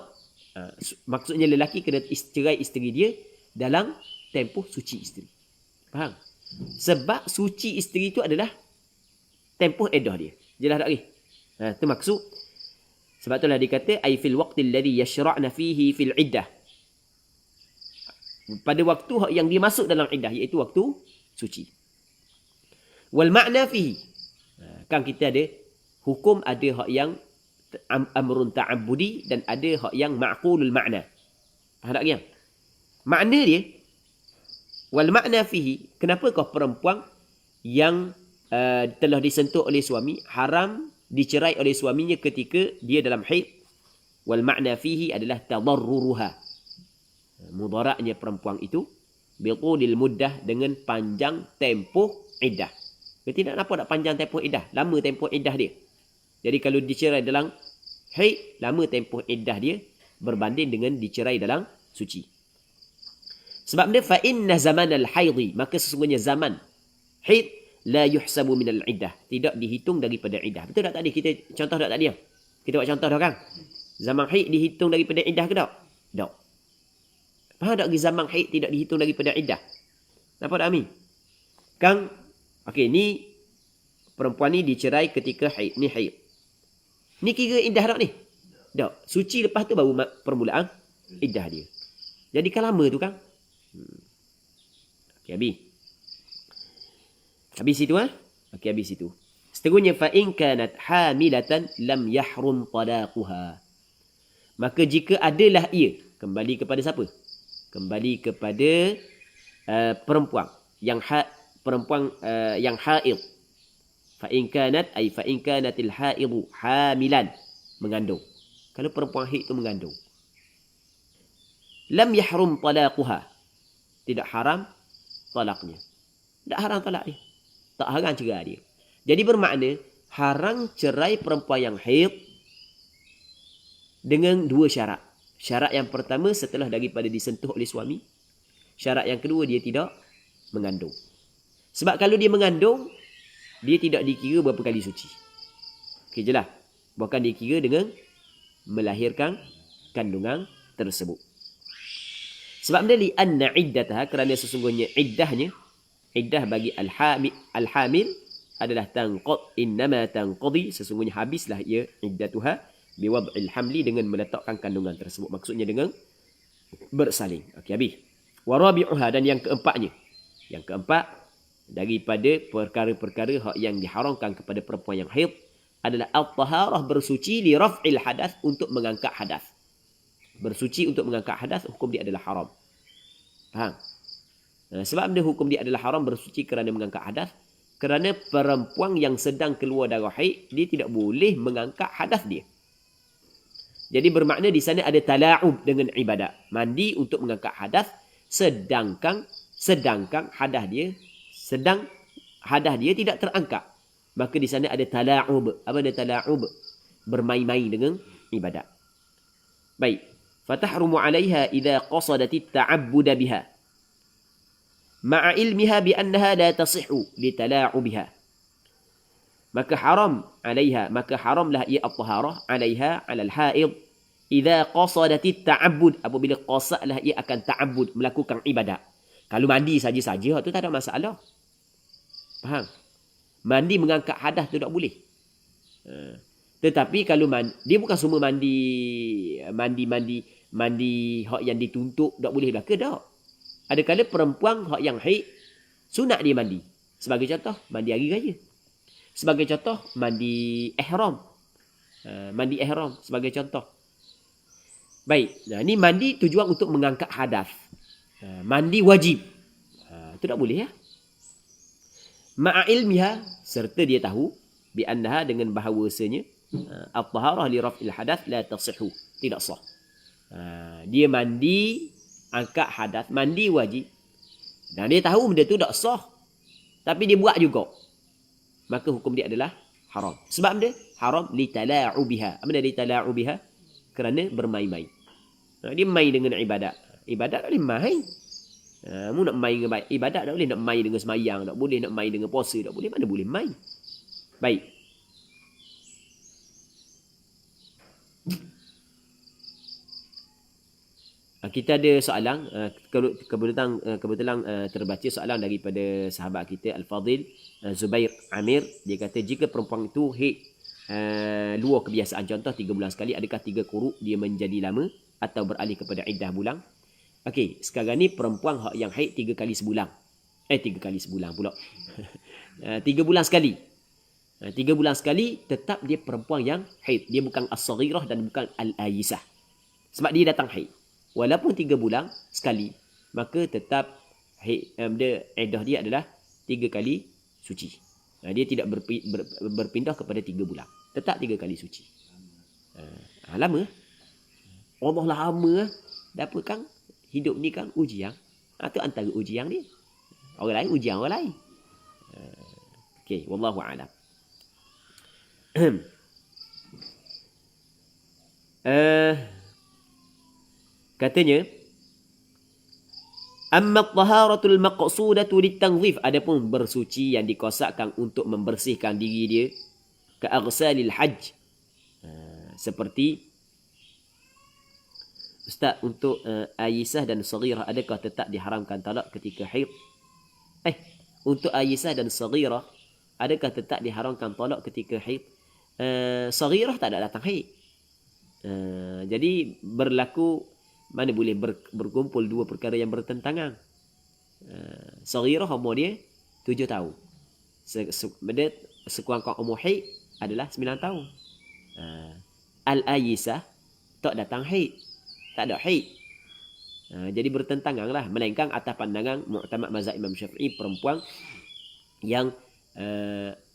Maksudnya lelaki kena cerai isteri dia dalam tempoh suci isteri. Faham? Sebab suci isteri itu adalah tempoh iddah dia. Jelas tak lagi? Itu maksud. Sebab itulah dikata ai fil waqtil ladzi yashra'na fihi fil iddah. Pada waktu yang dia masuk dalam iddah, iaitu waktu suci. Wal ma'na fihi. Kan kita ada hukum, ada hak yang amrun ta'abbudi dan ada hak yang ma'qulul ma'na. Faham tak kan? Makna dia, wal ma'na fihi, kenapakah perempuan yang telah disentuh oleh suami haram dicerai oleh suaminya ketika dia dalam haid? Wal ma'na fihi adalah tadarruruha. Mudaratnya perempuan itu biqulil muddah, dengan panjang tempoh iddah. Berarti nak apa nak panjang tempoh iddah? Lama tempoh iddah dia. Jadi kalau dicerai dalam haid, lama tempoh iddah dia berbanding dengan dicerai dalam suci. Sebab dia fa inna zamanal haidhi, maka sesungguhnya zaman haid la yuhsabu minal iddah, tidak dihitung daripada iddah. Betul tak tadi kita contoh tak tadi? Kita buat contoh dah kan? Zaman haid dihitung daripada iddah ke tak? Tak. Faham tak zaman haid tidak dihitung daripada iddah? Nampak tak Ami? Kang, okey, ni perempuan ni dicerai ketika haid. Ni haid. Ni kira iddah tak ni? Tak. Suci lepas tu baru permulaan iddah dia. Jadi kan lama tu kan? Okey, habis. Habis itu Okey, habis itu. Seterusnya, fa in kanat hamilatan lam yahrum talaquha. Maka jika adalah ia, kembali kepada siapa? Kembali kepada perempuan yang yang haid. Fa in kanat ay fa in kanatil haidu hamilan, mengandung. Kalau perempuan haid itu mengandung, lam yahrum talaquha, tidak haram talaknya. Tak haram talak dia. Tak haram cerai dia. Jadi bermakna haram cerai perempuan yang haid dengan 2 syarat. Syarat yang pertama, setelah daripada disentuh oleh suami. Syarat yang kedua, dia tidak mengandung. Sebab kalau dia mengandung, dia tidak dikira berapa kali suci. Okey, jelas. Bukan dikira dengan melahirkan kandungan tersebut. Sebab dia li'anna iddataha, kerana sesungguhnya iddahnya, iddah bagi al-hamil adalah innama tanqadi, sesungguhnya habislah ia iddatuha biwad'il hamli, dengan meletakkan kandungan tersebut. Maksudnya dengan bersalin. Okey, habis. Wa rabi'uha, dan yang keempatnya. Yang keempat daripada perkara-perkara hak yang diharamkan kepada perempuan yang haid adalah at-taharah, bersuci, li raf'il hadath, untuk mengangkat hadath. Bersuci untuk mengangkat hadath, hukum dia adalah haram. Faham? Sebab dia hukum dia adalah haram bersuci kerana mengangkat hadath. Kerana perempuan yang sedang keluar darah haid, dia tidak boleh mengangkat hadath dia. Jadi bermakna di sana ada tala'ub dengan ibadat. Mandi untuk mengangkat hadath, sedangkan hadath dia tidak terangkat. Maka di sana ada tala'ub. Apa ada tala'ub? Bermain-main dengan ibadat. Baik. Fatahrumu 'alaiha idza qasadat at-ta'abbud biha. Ma'a ilmiha bi annaha la tasihhu litala'ubiha. Maka haram 'alaiha, maka haramlah ia at-taharah 'alaiha 'alal haid idza qasadat at-ta'abbud, apabila qasadlah ia akan ta'abbud, melakukan ibadat. Kalau mandi saja-saja tu tak ada masalah. Faham? Mandi mengangkat hadas tu tak boleh. Tetapi kalau dia bukan semua mandi hak yang dituntut tak boleh dah ke tak? Ada kala perempuan hak yang haid sunat dia mandi. Sebagai contoh mandi hari raya. Sebagai contoh mandi ihram. Mandi ihram sebagai contoh. Baik, nah ni mandi tujuan untuk mengangkat hadas. Mandi wajib. Itu tak boleh ya. Ma'a ilmiha, serta dia tahu bi annaha, dengan bahawasanya at-taharah li raf'il hadath la tasihhu, tidak sah. Dia mandi angkat hadas, mandi wajib. Dan dia tahu benda tu tak sah, tapi dia buat juga. Maka hukum dia adalah haram. Sebab benda haram li tala'ubiha. Apa dia tala'ubiha? Kerana bermain-main. Dia main dengan ibadat. Ibadat tak boleh main. Mu nak main dengan ibadat tak boleh, nak main dengan semayang tak boleh, nak main dengan puasa tak boleh, mana boleh main. Baik. Kita ada soalan, kebetulan terbaca soalan daripada sahabat kita Al-Fadil Zubair Amir. Dia kata jika perempuan itu haid luar kebiasaan, contoh 3 bulan sekali, adakah 3 quru dia menjadi lama atau beralih kepada iddah bulan? Okey, sekarang ni perempuan yang haid 3 kali sebulan. 3 kali sebulan pula. 3 bulan sekali. 3 bulan sekali tetap dia perempuan yang haid. Dia bukan as-saghirah dan bukan al-ayisah. Sebab dia datang haid. Walaupun 3 bulan sekali, maka tetap haid, iddah dia adalah 3 kali suci. Dia tidak berpindah kepada 3 bulan. Tetap 3 kali suci. Lama. Allah lama. Dapat kan? Hidup ni kan ujian. Itu antara ujian dia. Orang lain ujian orang lain. Okey, wallahu a'lam. Katanya, amma at-taharatul maqsudatu lit-tanzif, adapun bersuci yang dikosakkan untuk membersihkan diri dia, ka aghsalil hajj, seperti Ustaz, untuk ayisah dan saghirah adakah tetap diharamkan talak ketika haid? Untuk ayisah dan saghirah adakah tetap diharamkan talak ketika haid? Saghirah tak ada datang haid. Jadi berlaku, mana boleh berkumpul dua perkara yang bertentangan. Saghirah umur dia 7 tahun. Sekurang-kurang umur haid adalah 9 tahun. Al-ayisah tak datang haid. Tak ada haid. Jadi bertentangan lah. Melainkan atas pandangan mu'tamad mazhab Imam Syafi'i, perempuan yang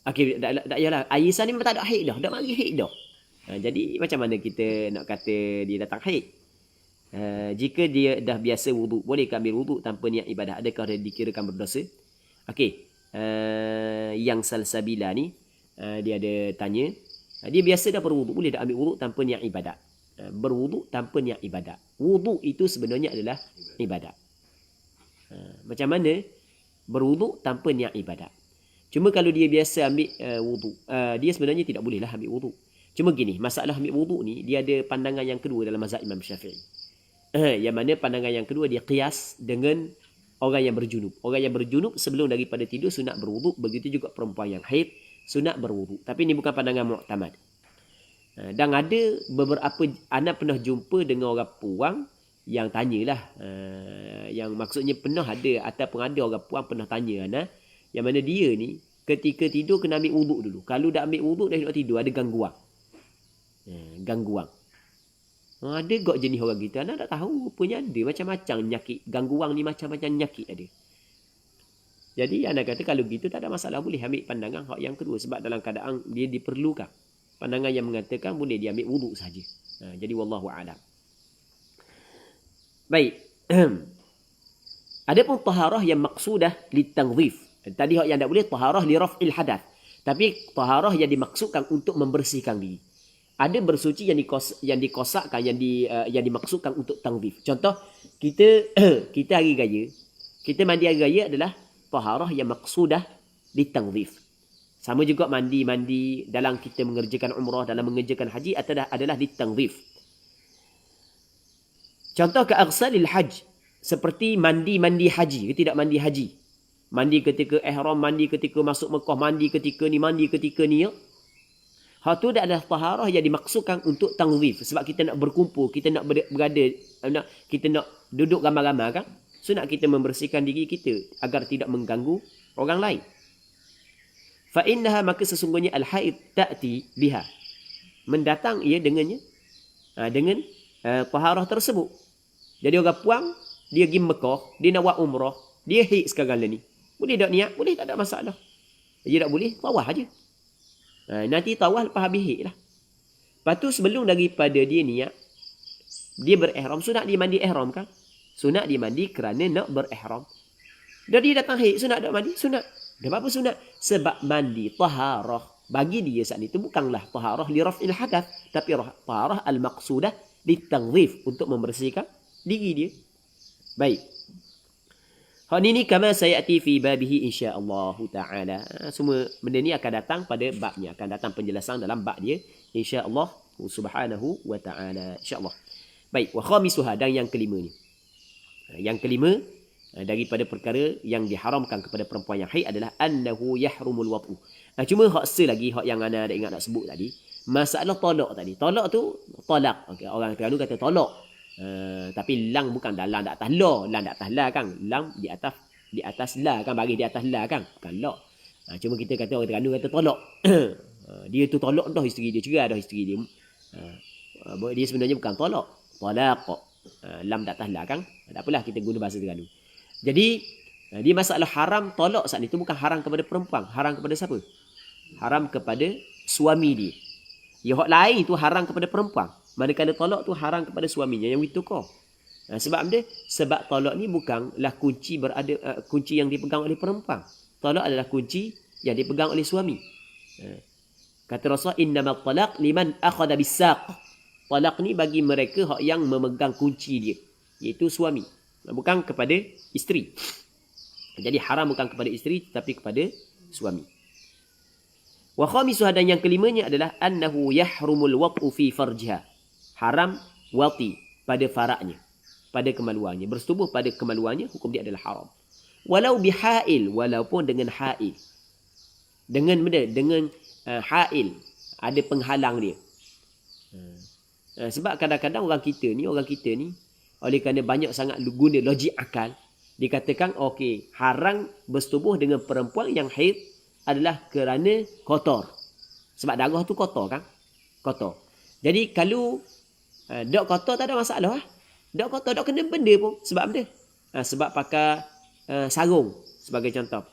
tak yalah, Aisyah ni memang tak ada haid dah. Tak mari haid dah. Jadi macam mana kita nak kata dia datang haid? Jika dia dah biasa wuduk, boleh ambil wuduk tanpa niat ibadah? Adakah dia dikirakan berdosa? Okey. Yang Salsabila ni, dia ada tanya. Dia biasa dah berwuduk, boleh dah ambil wuduk tanpa niat ibadat? Berwuduk tanpa niat ibadat. Wuduk itu sebenarnya adalah ibadat. Macam mana berwuduk tanpa niat ibadat? Cuma kalau dia biasa ambil wuduk, dia sebenarnya tidak bolehlah ambil wuduk. Cuma gini, masalah ambil wuduk ni, dia ada pandangan yang kedua dalam mazhab Imam Syafi'i. Yang mana pandangan yang kedua, dia qiyas dengan orang yang berjunub. Orang yang berjunub sebelum daripada tidur sunat berwuduk. Begitu juga perempuan yang haid sunat berwuduk. Tapi ini bukan pandangan mu'tamad. Dan ada beberapa, anak pernah jumpa dengan orang puang yang tanyalah, yang maksudnya pernah ada ataupun ada orang puang pernah tanya anak, yang mana dia ni ketika tidur kena ambil wuduk dulu. Kalau dah ambil wuduk dah nak tidur, ada gangguan. Gangguan. Ada gak jenis orang kita, anak tak tahu rupanya ada macam-macam penyakit. Gangguan ni macam-macam penyakit ada. Jadi anak kata kalau gitu tak ada masalah, boleh ambil pandangan hak yang kedua, sebab dalam keadaan dia diperlukan. Pandangan yang mengatakan boleh diambil wuduk saja. Jadi wallahu a'lam. Baik. Adapun taharah yang maqsudah litanzif. Tadi yang tak boleh taharah li raf'il hadath. Tapi taharah yang dimaksudkan untuk membersihkan diri. Ada bersuci yang dikosakkan, yang dimaksudkan untuk tanzif. Contoh, kita kita hari raya, kita mandi hari raya adalah taharah yang maksudah ditanzif. Sama juga mandi dalam kita mengerjakan umrah, dalam mengerjakan haji adalah ditanzif. Contoh ke aghsalil hajj, seperti mandi haji ke tidak mandi haji. Mandi ketika ihram, mandi ketika masuk Mekah, mandi ketika ni ya. Hal tu adalah taharah yang dimaksudkan untuk tanzif. Sebab kita nak berkumpul, kita nak berada, kita nak duduk ramai-ramai kan. So nak kita membersihkan diri kita agar tidak mengganggu orang lain. Fa innaha, maka sesungguhnya al-haid ta'ti biha, mendatang ia dengannya, dengan taharah tersebut. Jadi orang puang, dia pergi Mekah, dia nak buat umrah, dia haid sekarang ni. Boleh tak niat? Boleh, tak ada masalah. Dia tak boleh, tawaf aja. Nanti tawaf lepas habis haid lah. Lepas tu sebelum daripada dia niat, dia berihram, sunat dia mandi ihram kan? Sunat dia mandi kerana nak berihram. Dan dia datang haid, sunat tak mandi? Sunat. Kenapa sunat? Sebab mandi taharah bagi dia saat itu bukanlah taharah li raf'il hadath, tapi taharah al-maqsudah litanzif, untuk membersihkan diri dia. Baik. Hal ini kama sayati fi babihi insya-Allah taala. Semua benda ni akan datang pada babnya, akan datang penjelasan dalam bab dia insya-Allah subhanahu wa taala, insya-Allah. Baik, wa khamisuha, dan yang kelima ni. Yang kelima daripada perkara yang diharamkan kepada perempuan yang haid adalah annahu yahrumul wat'u. Cuma hak lagi, hak yang ana ada ingat nak sebut tadi, masalah tolak tadi. Tolak tu talak. Okey, orang Terengganu kata tolak. Tapi lang bukan dalam di atas la, lang di atas la kan. Lang di atas la kan, bagi di atas la kan, bukan la. Cuma kita kata orang Terengganu kata tolak. Dia tu tolak dah isteri dia, cerai dah isteri dia. Dia sebenarnya bukan tolak, talaq. Lam di atas la kan. Tak apalah kita guna bahasa Terengganu. Jadi dia masalah haram tolak saat itu bukan haram kepada perempuan, haram kepada siapa? Haram kepada suami dia. Ya, hak lain tu haram kepada perempuan. Manakala tolak tu haram kepada suaminya yang itu kau. Sebab dia, sebab tolak ni bukanlah kunci yang dipegang oleh perempuan. Tolak adalah kunci yang dipegang oleh suami. Kata Rasul, innamat talaq liman akhadha bis-saq. Talak ni bagi mereka hak yang memegang kunci dia, iaitu suami, bukan kepada isteri. Jadi haram bukan kepada isteri tapi kepada suami. Wa khamisuha, dan yang kelimanya adalah annahu yahrumul wat'u fi farjiha. Haram wati pada faraknya, pada kemaluannya, bersetubuh pada kemaluannya, hukum dia adalah haram. Walau bihail, walaupun dengan hail. Dengan benda, dengan hail, ada penghalang dia. Sebab kadang-kadang orang kita ni oleh kerana banyak sangat guna logik akal, dikatakan okey, haram bersetubuh dengan perempuan yang haid adalah kerana kotor. Sebab darah tu kotor kan? Kotor. Jadi kalau dok kotor tak ada masalah. Dok kotor, dok kena benda pun. Sebab benda. Sebab pakai sarung sebagai contoh.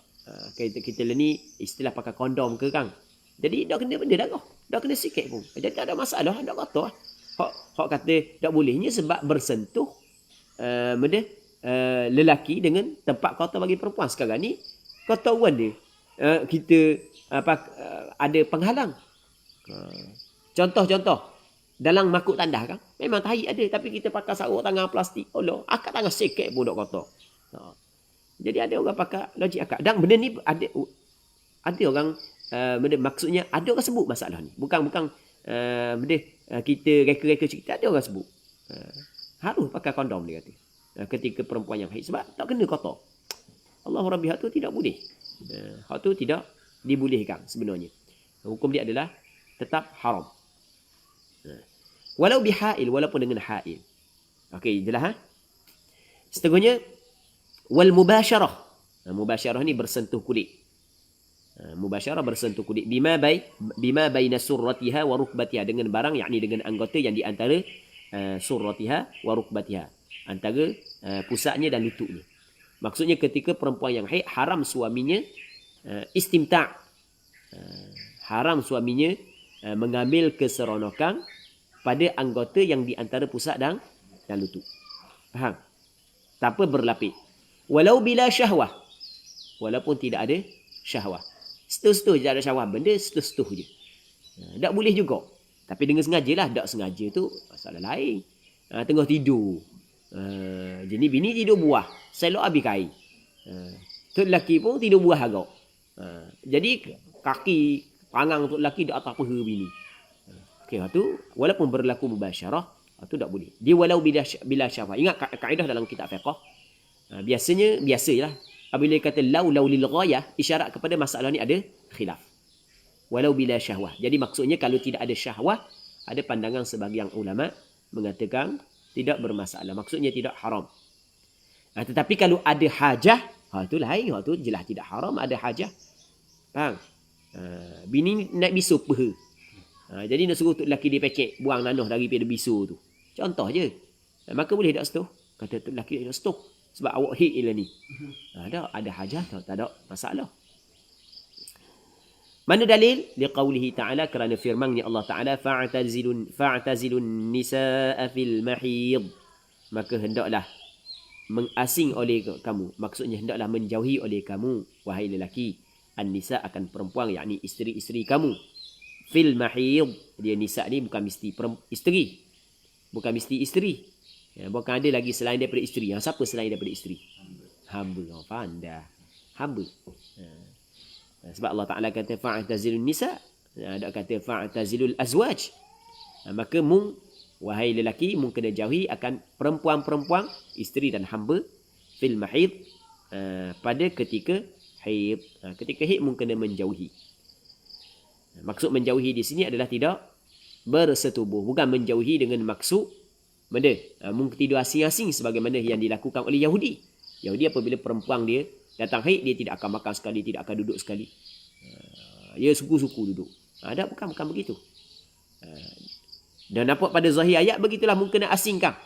Kita ni istilah pakai kondom ke kan? Jadi dok kena benda darah. Dok kena sikit pun. Jadi tak ada masalah, dok kotor. Hak kata tak bolehnya sebab bersentuh benda lelaki dengan tempat kotor bagi perempuan. Sekarang ni kotoran dia kita ada penghalang. Contoh dalam makuk tandas kan, memang tahi ada, tapi kita pakai sarung tangan plastik. Allah, akak tangan sikit pun dok kotor. Jadi ada orang pakai logik akak. Dan benda ni ada orang benda maksudnya ada orang sebut masalah ni. Bukan benda kita reka-reka cerita, ada orang sebut harus pakai kondom dia kata. Ketika perempuan yang haid sebab tak kena kotor. Allahu Rabbi, hak tu tidak boleh. Hak tu tidak dibolehkan sebenarnya. Hukum dia adalah tetap haram. Walau bihail, walaupun dengan hail. Okey, jelas ha? Setengahnya wal mubasyarah. Mubasyarah ni bersentuh kulit. Mubasyarah bersentuh kulit bima baina surratiha wa rukbatiha, dengan barang, yakni dengan anggota yang di antara surratiha wa rukbatiha, antara pusatnya dan lututnya. Maksudnya ketika perempuan yang haid haram suaminya istimta', haram suaminya mengambil keseronokan pada anggota yang di antara pusat dan lutut. Faham? Tanpa berlapis. Walau bila syahwah, walaupun tidak ada syahwah. Setuh-setuh je, tak ada syahwah, benda setuh-setuh je. Tak boleh juga. Tapi dengan sengaja lah. Tak sengaja tu masalah lain. Tengah tidur. Jadi bini tidur buah. Selok habis kain. Tu lelaki pun tidur buah agak. Jadi kaki pangang tu lelaki dak atas peha bini. Okey, tu walaupun berlaku mubasyarah, tu tak boleh. Dia walau bila syafah. Ingat kaedah dalam kitab fiqh. Biasalah. Apabila kata law lil ghayah, isyarat kepada masalah ni ada khilaf. Walau bila syahwah. Jadi maksudnya kalau tidak ada syahwah, ada pandangan sebahagian ulama mengatakan tidak bermasalah. Maksudnya tidak haram. Tetapi kalau ada hajah, itu lain. Itu jelas tidak haram, ada hajah. Faham? Bini nak bisuh peha. Jadi nak suruh tu lelaki dia pekek buang nanah daripada bisu tu. Contoh je. Maka boleh tak setuh? Kata tu lelaki dia setuh. Sebab awak hit ialah ni. Ada hajah tak ada masalah. Mana dalil? Liqaulihi ta'ala, kerana firman-Nya Allah Ta'ala, fa'tazilun nisaa fil mahid. Maka hendaklah mengasing oleh kamu. Maksudnya hendaklah menjauhi oleh kamu, wahai lelaki, an-nisa akan perempuan, yakni isteri-isteri kamu. Fil mahid. Dia nisa ni bukan mesti isteri. Bukan mesti isteri. Bukan ada lagi selain daripada isteri. Yang siapa selain daripada isteri? Hamba. Faham dah? Hamba. Sebab Allah Ta'ala kata fa'tazilun nisa. Ada kata fa'tazilul azwaj. Maka wahai lelaki, kena jauhi akan perempuan-perempuan, isteri dan hamba, fil mahid, pada ketika haid. Ketika haid kena menjauhi. Maksud menjauhi di sini adalah tidak bersetubuh. Bukan menjauhi dengan maksud benda. Tidur asing-asing sebagaimana yang dilakukan oleh Yahudi. Yahudi apabila perempuan dia datang haid, dia tidak akan makan sekali, tidak akan duduk sekali. Dia suku-suku duduk. Bukan begitu. Dan nampak pada zahir ayat, begitulah kena asingkan.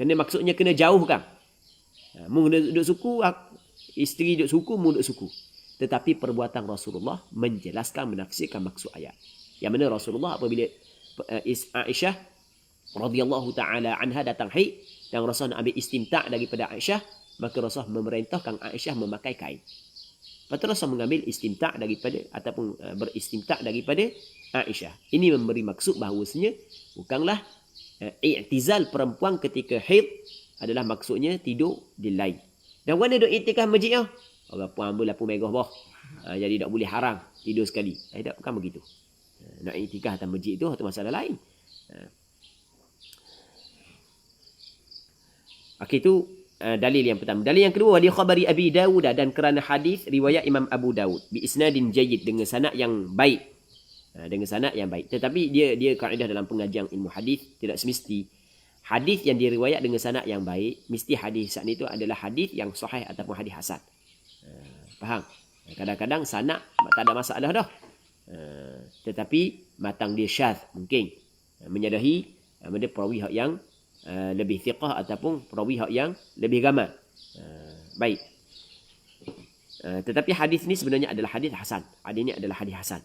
Maksudnya kena jauhkan. Duduk suku, isteri duduk suku, duduk suku. Tetapi perbuatan Rasulullah menjelaskan, menafsirkan maksud ayat. Yang mana Rasulullah apabila Aisyah radhiyallahu ta'ala anha datang haid, dan Rasulullah nak ambil istimta' daripada Aisyah, maka Rasulullah memerintahkan Aisyah memakai kain. Lepas tu Rasulullah mengambil istimta' daripada, ataupun beristimta' daripada Aisyah. Ini memberi maksud bahawasanya bukanlah i'tizal perempuan ketika haid adalah maksudnya tidur di lain. Dan mana duk iktikaf masjid? Orang puan berlapu megah bah. Jadi tak boleh haram tidur sekali. Tak, bukan begitu. Nak iktikaf atas masjid tu masalah lain. Okey, itu dalil yang pertama. Dalil yang kedua, li khabari Abi Dawud, dan kerana hadis riwayat Imam Abu Dawud bi isnadin jayyid, dengan sanad yang baik. Dengan sanad yang baik. Tetapi dia kaedah dalam pengajian ilmu hadis, tidak semesti hadis yang diriwayat dengan sanad yang baik mesti hadis itu adalah hadis yang sahih ataupun hadis hasan. Faham? Kadang-kadang sanad tak ada masalah dah. Tetapi matang dia syadz, mungkin menyadahi benda perawi hak yang lebih thiqah ataupun perawi hak yang lebih gamal. Baik. Tetapi hadis ni sebenarnya adalah hadis hasan. Hadis ni adalah hadis hasan.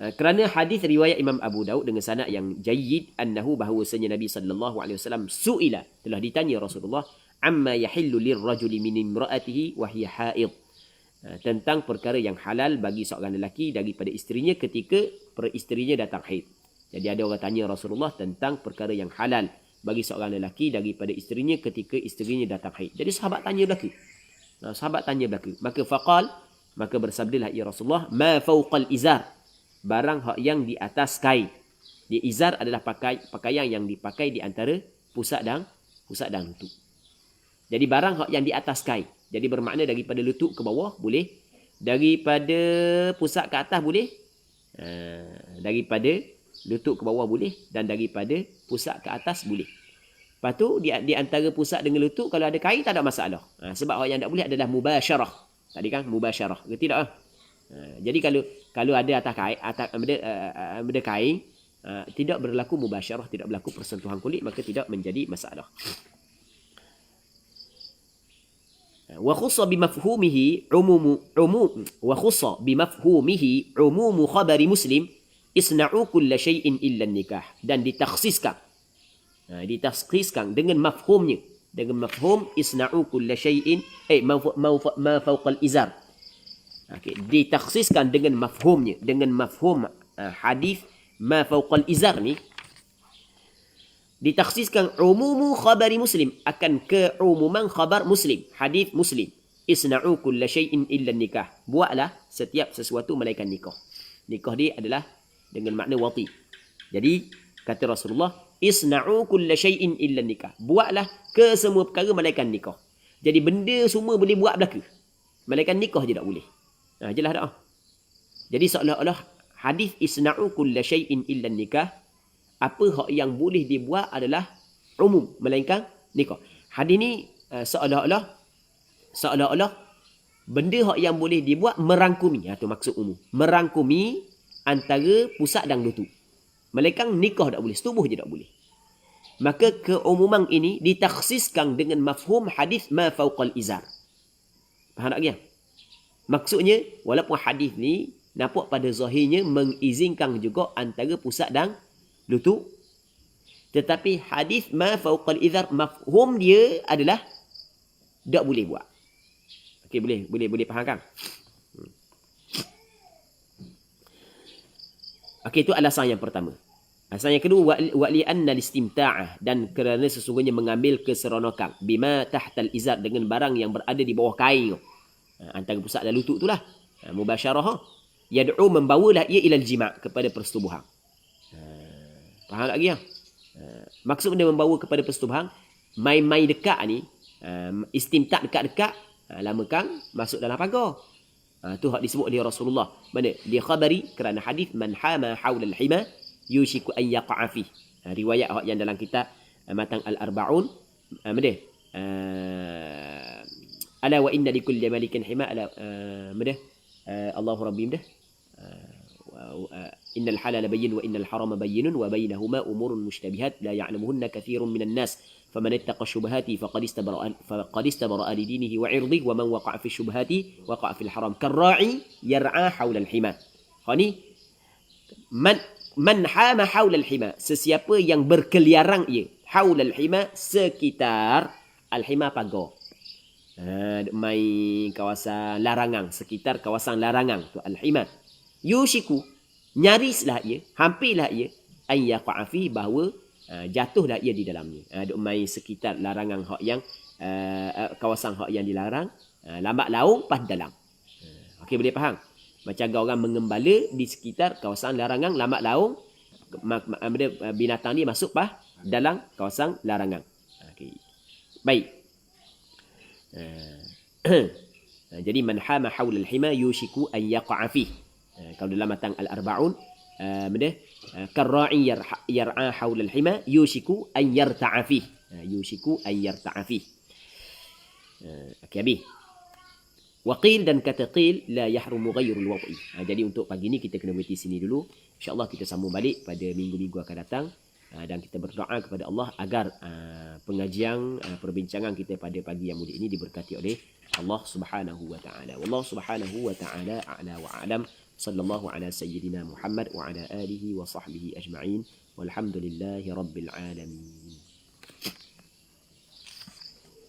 Kerana hadis riwayat Imam Abu Daud dengan sanad yang jayyid, annahu, bahawasanya Nabi sallallahu alaihi wasallam suila, telah ditanya Rasulullah, amma yahillu lirrajuli min imraatihi wa hiya haid, tentang perkara yang halal bagi seorang lelaki daripada isterinya ketika isterinya datang haid. Jadi ada orang tanya Rasulullah tentang perkara yang halal bagi seorang lelaki daripada isterinya ketika isterinya datang haid. Jadi sahabat tanya belaka. Maka faqal, maka bersabdalah ia Rasulullah, ma fawqal izar, barang hak yang di atas kain. Dia izar adalah pakaian yang dipakai di antara pusat dan lutut. Jadi barang hak yang di atas kain. Jadi bermakna daripada lutut ke bawah boleh, daripada pusat ke atas boleh, daripada lutut ke bawah boleh, dan daripada pusat ke atas boleh. Lepas tu di antara pusat dengan lutut kalau ada kain tak ada masalah. Sebab hak yang tak boleh adalah mubasyarah. Tadi kan mubasyarah. Ke tidak? Jadi kalau ada atas kain, benda kain, tidak berlaku mubasyarah, tidak berlaku persentuhan kulit, maka tidak menjadi masalah. Wa khussa bimafhumihi umumu khabari Muslim, isna'u kulla syai'in illa nikah, dan ditakhsiskan dengan mafhumnya, dengan mafhum isna'u kulla syai'in ma fawqal izar. Okey, ditakhsiskan dengan mafhumnya, dengan mafhum hadis ma fawqal izar ni ditakhsiskan umumu khabari Muslim, akan keumuman khabar Muslim, hadis Muslim. Isna'u kulla syai'in illa nikah. Buatlah setiap sesuatu melainkan nikah. Nikah dia adalah dengan makna wati. Jadi kata Rasulullah, isna'u kulla syai'in illa nikah. Buatlah kesemua perkara melainkan nikah. Jadi benda semua boleh buat belaka, melainkan nikah je tak boleh. Jelas tak? Jadi seolah-olah hadis isna'u kulla syai'in illa nikah, apa hak yang boleh dibuat adalah umum, melainkan nikah. Hadis ni seolah-olah benda hak yang boleh dibuat merangkumi, itu maksud umum, merangkumi antara pusat dan lutut, melainkan nikah tak boleh, setubuh je tak boleh. Maka keumuman ini ditakhsiskan dengan mafhum hadis ma fawqal izar. Faham tak dia? Maksudnya walaupun hadis ni nampak pada zahirnya mengizinkan juga antara pusat dan lutut, tetapi hadis ma fawqal izar mafhum dia adalah tak boleh buat. Okey, boleh faham kan? Okey, itu alasan yang pertama. Alasan yang kedua, wa li anna al-istimta'ah, dan kerana sesungguhnya mengambil keseronokan bima tahtal izar, dengan barang yang berada di bawah kain antara pusat dan lutut itulah, mubasyarah, yad'u, membawalah ia ilal jima', kepada persetubuhan. Faham tak lagi ya? Maksud dia membawa kepada persetubuhan, main-main dekat ni, istimta' dekat-dekat, lama kan masuk dalam pagar. Tu hak disebut oleh Rasulullah. Mana? Dia khabari kerana hadis man hama haula al-hima yushiku an yaqa'a fi. Riwayat hak yang dalam kitab Matan al-Arba'un. Mana? Ala wa inna likulli malikin hima, ala mana? Allahu rabbi dah. Innal halala bayyin wa innal harama bayyinun wa bainahuma umurun mushtabihat la ya'lamuhunna katsirun minan nas faman ittaqa syubhati faqad istabara'a li dinihi wa 'irdihi wa man waqa'a fi syubhati waqa'a fil haram karra'i yar'a haula al-hima. Ni man hama haula al-hima, sesiapa yang berkeliaran ia, haula al-hima, sekitar al-hima pagar. Mai kawasan larangan, sekitar kawasan larangan tu al-hima. Yushiku, nyarislah ia, hampirlah ia, an yaqa'a fi, bahawa jatuhlah ia di dalamnya. Duk mai sekitar larangan hak yang kawasan hak yang dilarang, lambat laung pas dalam. Okey, boleh faham? Macam orang mengembala di sekitar kawasan larangan, lambat laung binatang ni masuk pas dalam kawasan larangan. Okey. Baik. Jadi man hama haula al-hima yushiku an yaqa'a fi. Kalau dalam Matan al-Arba'un, karra'i yar'a haula al-hima yushiku an yarta'a fi. Yushiku an yarta'a fi. Okey, habis. Waqil, dan kata qil, la yahrumu ghairul wad'i. Jadi untuk pagi ni kita kena berhenti sini dulu. InsyaAllah kita sambung balik pada minggu-minggu akan datang. Dan kita berdoa kepada Allah agar pengajian, perbincangan kita pada pagi yang mulia ini diberkati oleh Allah Subhanahu wa taala. Wallahu Subhanahu wa taala a'la wa a'lam. Sallallahu ala sayyidina Muhammad wa ala alihi wa sahbihi ajma'in. Walhamdulillahi rabbil alamin.